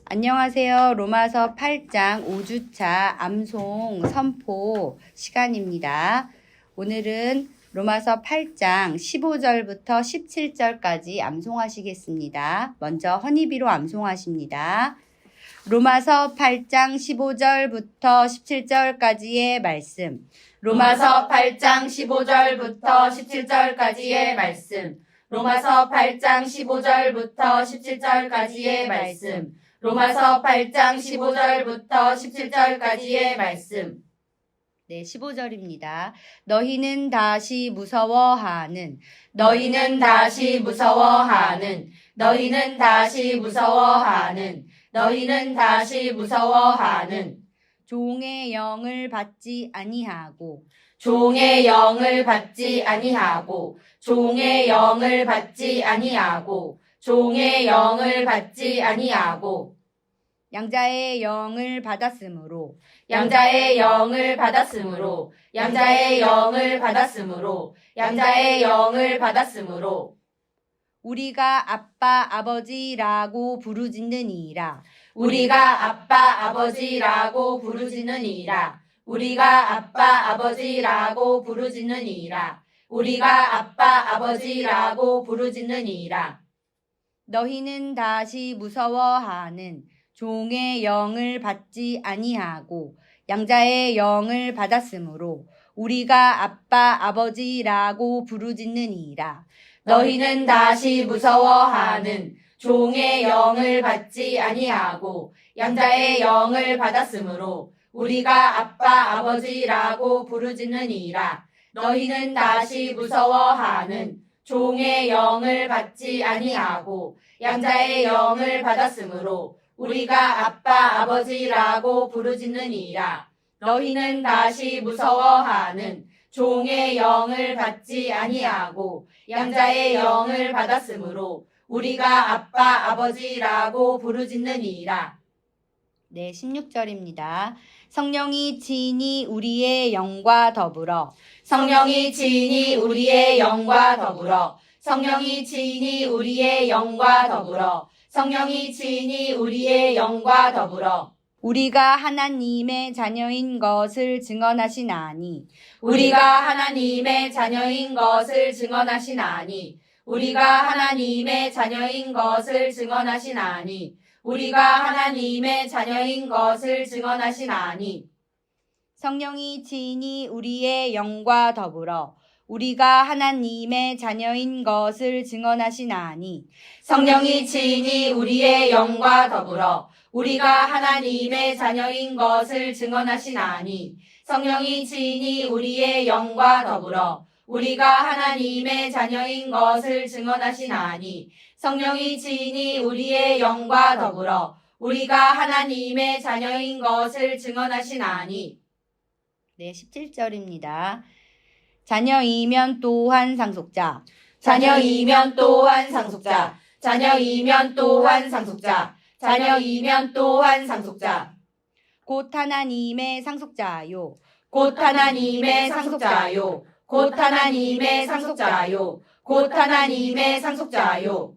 안녕하세요. 로마서 8장 5주차 암송 선포 시간입니다. 오늘은 로마서 8장 15절부터 17절까지 암송하시겠습니다. 먼저 허니비로 암송하십니다. 로마서 8장 15절부터 17절까지의 말씀. 로마서 8장 15절부터 17절까지의 말씀. 로마서 8장 15절부터 17절까지의 말씀. 로마서 8장 15절부터 17절까지의 말씀. 네, 15절입니다. 너희는 다시 무서워하는 너희는 다시 무서워하는 너희는 다시 무서워하는 너희는 다시 무서워하는 종의 영을 받지 아니하고 종의 영을 받지 아니하고 종의 영을 받지 아니하고 종의 영을 받지 아니하고 양자의 영을 받았으므로 양자의 영을 받았으므로 양자의 영을 받았으므로 양자의 영을 받았으므로 우리가 아빠 아버지라고 부르짖느니라. 우리가 아빠 아버지라고 부르짖느니라. 우리가 아빠 아버지라고 부르짖느니라. 우리가 아빠 아버지라고 부르짖느니라. 너희는 다시 무서워하는 종의 영을 받지 아니하고 양자의 영을 받았으므로 우리가 아빠 아버지라고 부르짖느니라. 너희는 다시 무서워하는 종의 영을 받지 아니하고 양자의 영을 받았으므로 우리가 아빠 아버지라고 부르짖느니라. 너희는 다시 무서워하는 종의 영을 받지 아니하고 양자의 영을 받았으므로 우리가 아빠 아버지라고 부르짖느니라. 너희는 다시 무서워하는 종의 영을 받지 아니하고 양자의 영을 받았으므로 우리가 아빠 아버지라고 부르짖느니라. 네, 16절입니다. 성령이 친히 우리의 영과 더불어 성령이 친히 우리의 영과 더불어 성령이 친히 우리의 영과 더불어 성령이 친히 우리의 영과 더불어 우리가 하나님의 자녀인 것을 증언하시나니 우리가 하나님의 자녀인 것을 증언하시나니 우리가 하나님의 자녀인 것을 증언하시나니 우리가 하나님의 자녀인 것을 증언하시나니 성령이 친히 우리의 영과 더불어 우리가 하나님의 자녀인 것을 증언하시나니 성령이 친히 우리의 영과 더불어 우리가 하나님의 자녀인 것을 증언하시나니 성령이 친히 우리의 영과 더불어 우리가 하나님의 자녀인 것을 증언하시나니 성령이 친히 우리의 영과 더불어 우리가 하나님의 자녀인 것을 증언하시나니 네, 17절입니다. 자녀이면 또한 상속자 자녀이면 또한 상속자 자녀이면 또한 상속자 자녀이면 또한 상속자 곧 하나님의 상속자요 곧 하나님의 상속자요 곧 하나님의 상속자요 곧 하나님의 상속자요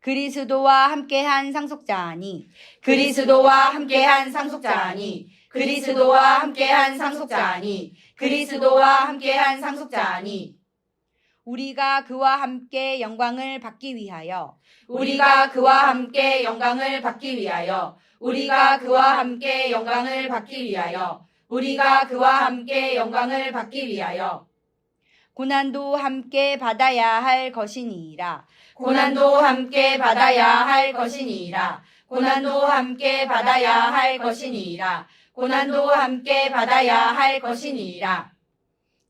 그리스도와 함께한 상속자니 그리스도와 함께한 상속자니 그리스도와 함께한 상속자니 그리스도와 함께한 상속자니 우리가 그와 함께 영광을 받기 위하여 우리가 그와 함께 영광을 받기 위하여 우리가 그와 함께 영광을 받기 위하여 우리가 그와 함께 영광을 받기 위하여 고난도 함께 받아야 할 것이니이다. 고난도 함께 받아야 할 것이니이다. 고난도 함께 받아야 할 것이니이다. 고난도 함께 받아야 할 것이니이다.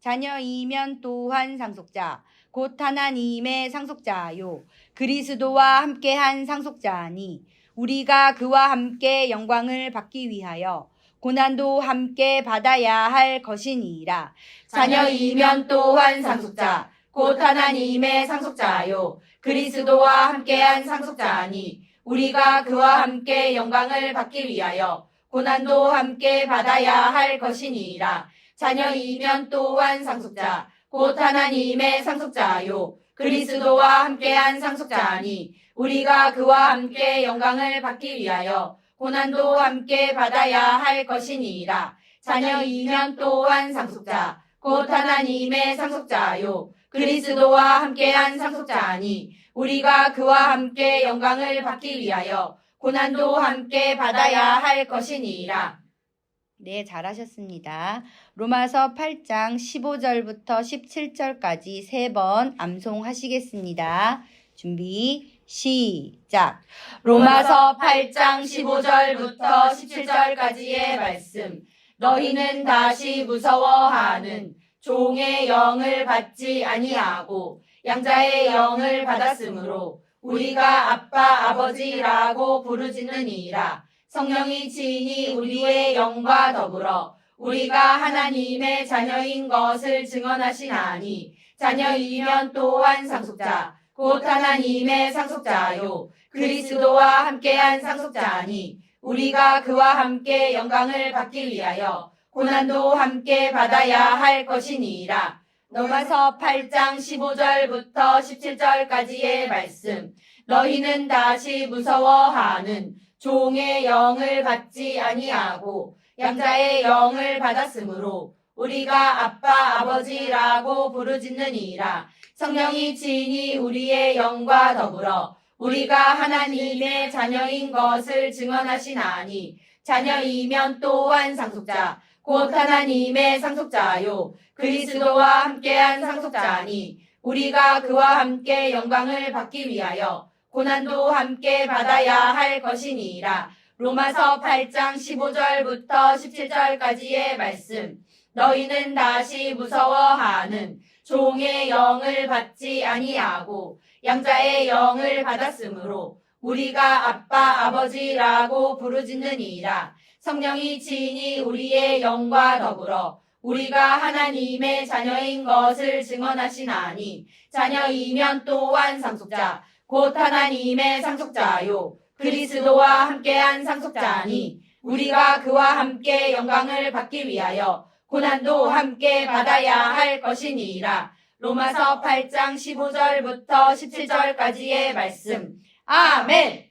자녀이면 또한 상속자 곧 하나님의 상속자요 그리스도와 함께한 상속자니 우리가 그와 함께 영광을 받기 위하여 고난도 함께 받아야 할 것이니이다. 자녀이면 또한 상속자 곧 하나님의 상속자요 그리스도와 함께한 상속자니 우리가 그와 함께 영광을 받기 위하여 고난도 함께 받아야 할 것이니이다. 자녀이면 또한 상속자 곧 하나님의 상속자요 그리스도와 함께한 상속자니 우리가 그와 함께 영광을 받기 위하여 고난도 함께 받아야 할 것이니이다. 자녀이면 또한 상속자 곧 하나님의 상속자요 그리스도와 함께한 상속자니 우리가 그와 함께 영광을 받기 위하여 고난도 함께 받아야 할 것이니이다. 네, 잘하셨습니다. 로마서 8장 15절부터 17절까지 3번 암송하시겠습니다. 준비, 시작. 로마서 8장 15절부터 17절까지의 말씀. 너희는 다시 무서워하는 종의 영을 받지 아니하고 양자의 영을 받았으므로 우리가 아빠 아버지라고 부르짖느니라. 성령이 지니 우리의 영과 더불어 우리가 하나님의 자녀인 것을 증언하시나니 자녀이면 또한 상속자 곧 하나님의 상속자요 그리스도와 함께한 상속자니 우리가 그와 함께 영광을 받기 위하여 고난도 함께 받아야 할 것이니이다. 로마서 8장 15절부터 17절까지의 말씀. 너희는 다시 무서워하는 종의 영을 받지 아니하고 양자의 영을 받았으므로 우리가 아빠 아버지라고 부르짖느니라. 성령이 지니 우리의 영과 더불어 우리가 하나님의 자녀인 것을 증언하시나니 자녀이면 또한 상속자 곧 하나님의 상속자요 그리스도와 함께한 상속자니 우리가 그와 함께 영광을 받기 위하여 고난도 함께 받아야 할 것이니이다. 로마서 8장 15절부터 17절까지의 말씀. 너희는 다시 무서워하는 종의 영을 받지 아니하고 양자의 영을 받았으므로 우리가 아빠 아버지라고 부르짖느니라. 성령이 지니 우리의 영과 더불어 우리가 하나님의 자녀인 것을 증언하시나니 자녀이면 또한 상속자 곧 하나님의 상속자요 그리스도와 함께한 상속자니 우리가 그와 함께 영광을 받기 위하여 고난도 함께 받아야 할 것이니이다. 로마서 8장 15절부터 17절까지의 말씀. 아멘.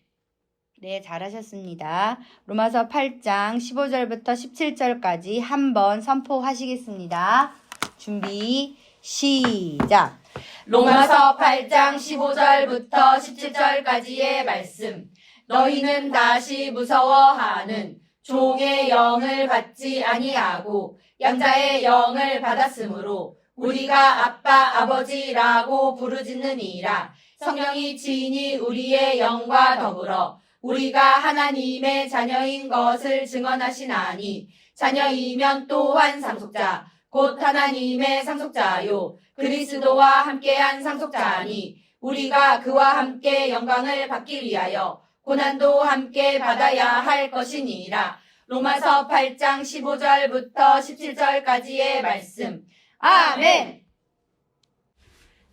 네, 잘하셨습니다. 로마서 8장 15절부터 17절까지 한번 선포하시겠습니다. 준비, 시작. 로마서 8장 15절부터 17절까지의 말씀. 너희는 다시 무서워하는 종의 영을 받지 아니하고 양자의 영을 받았으므로 우리가 아빠 아버지라고 부르짖느니라. 성령이 지니 우리의 영과 더불어 우리가 하나님의 자녀인 것을 증언하시나니 자녀이면 또한 상속자 곧 하나님의 상속자요 그리스도와 함께한 상속자니 우리가 그와 함께 영광을 받기 위하여 고난도 함께 받아야 할 것이니라. 로마서 8장 15절부터 17절까지의 말씀. 아멘.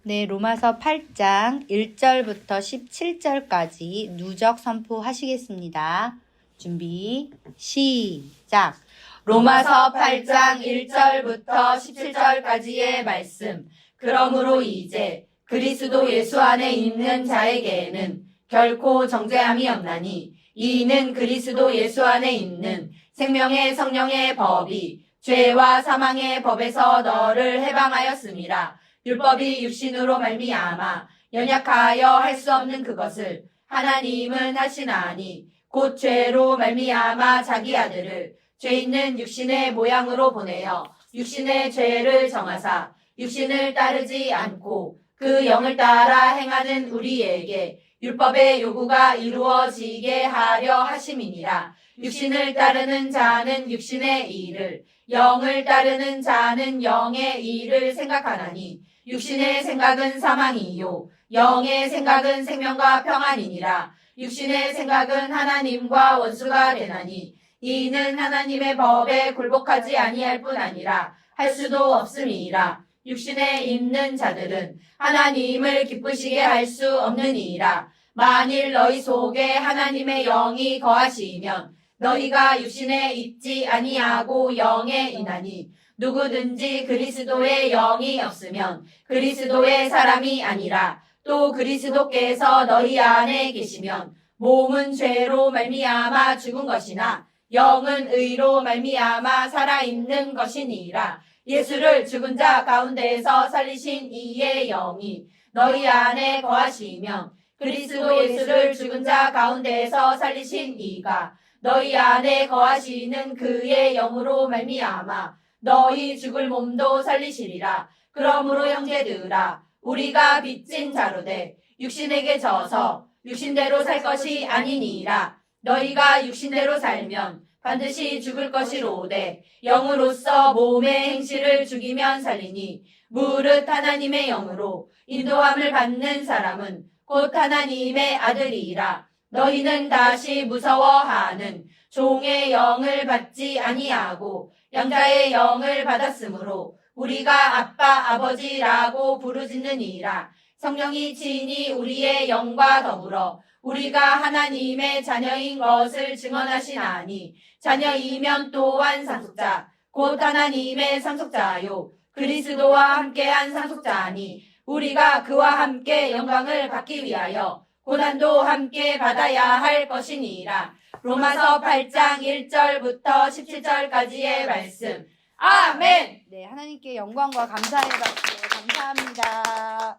네, 로마서 8장 1절부터 17절까지 누적 선포하시겠습니다. 준비, 시작. 로마서 8장 1절부터 17절까지의 말씀. 그러므로 이제 그리스도 예수 안에 있는 자에게는 결코 정죄함이 없나니 이는 그리스도 예수 안에 있는 생명의 성령의 법이 죄와 사망의 법에서 너를 해방하였음이라. 율법이 육신으로 말미암아 연약하여 할 수 없는 그것을 하나님은 하시나니 곧 죄로 말미암아 자기 아들을 죄 있는 육신의 모양으로 보내어 육신의 죄를 정하사 육신을 따르지 않고 그 영을 따라 행하는 우리에게 율법의 요구가 이루어지게 하려 하심이니라. 육신을 따르는 자는 육신의 일을 영을 따르는 자는 영의 일을 생각하나니 육신의 생각은 사망이요 영의 생각은 생명과 평안이니라. 육신의 생각은 하나님과 원수가 되나니 이는 하나님의 법에 굴복하지 아니할 뿐 아니라 할 수도 없음이니라. 육신에 있는 자들은 하나님을 기쁘시게 할 수 없느니라. 만일 너희 속에 하나님의 영이 거하시면 너희가 육신에 있지 아니하고 영에 있나니 누구든지 그리스도의 영이 없으면 그리스도의 사람이 아니라. 또 그리스도께서 너희 안에 계시면 몸은 죄로 말미암아 죽은 것이나 영은 의로 말미암아 살아있는 것이니라. 예수를 죽은 자 가운데에서 살리신 이의 영이 너희 안에 거하시면 그리스도 예수를 죽은 자 가운데에서 살리신 이가 너희 안에 거하시는 그의 영으로 말미암아 너희 죽을 몸도 살리시리라. 그러므로 형제들아 우리가 빚진 자로되 육신에게 져서 육신대로 살 것이 아니니라. 너희가 육신대로 살면 반드시 죽을 것이로되 영으로서 몸의 행실을 죽이면 살리니 무릇 하나님의 영으로 인도함을 받는 사람은 곧 하나님의 아들이라. 너희는 다시 무서워하는 종의 영을 받지 아니하고 양자의 영을 받았으므로 우리가 아빠 아버지라고 부르짖느니라. 성령이 친히 우리의 영과 더불어 우리가 하나님의 자녀인 것을 증언하시나니 자녀이면 또한 상속자 곧 하나님의 상속자요 그리스도와 함께한 상속자니 우리가 그와 함께 영광을 받기 위하여 고난도 함께 받아야 할 것이니라. 로마서 8장 1절부터 17절까지의 말씀. 아멘. 네, 하나님께 영광과 감사의 박수 감사합니다.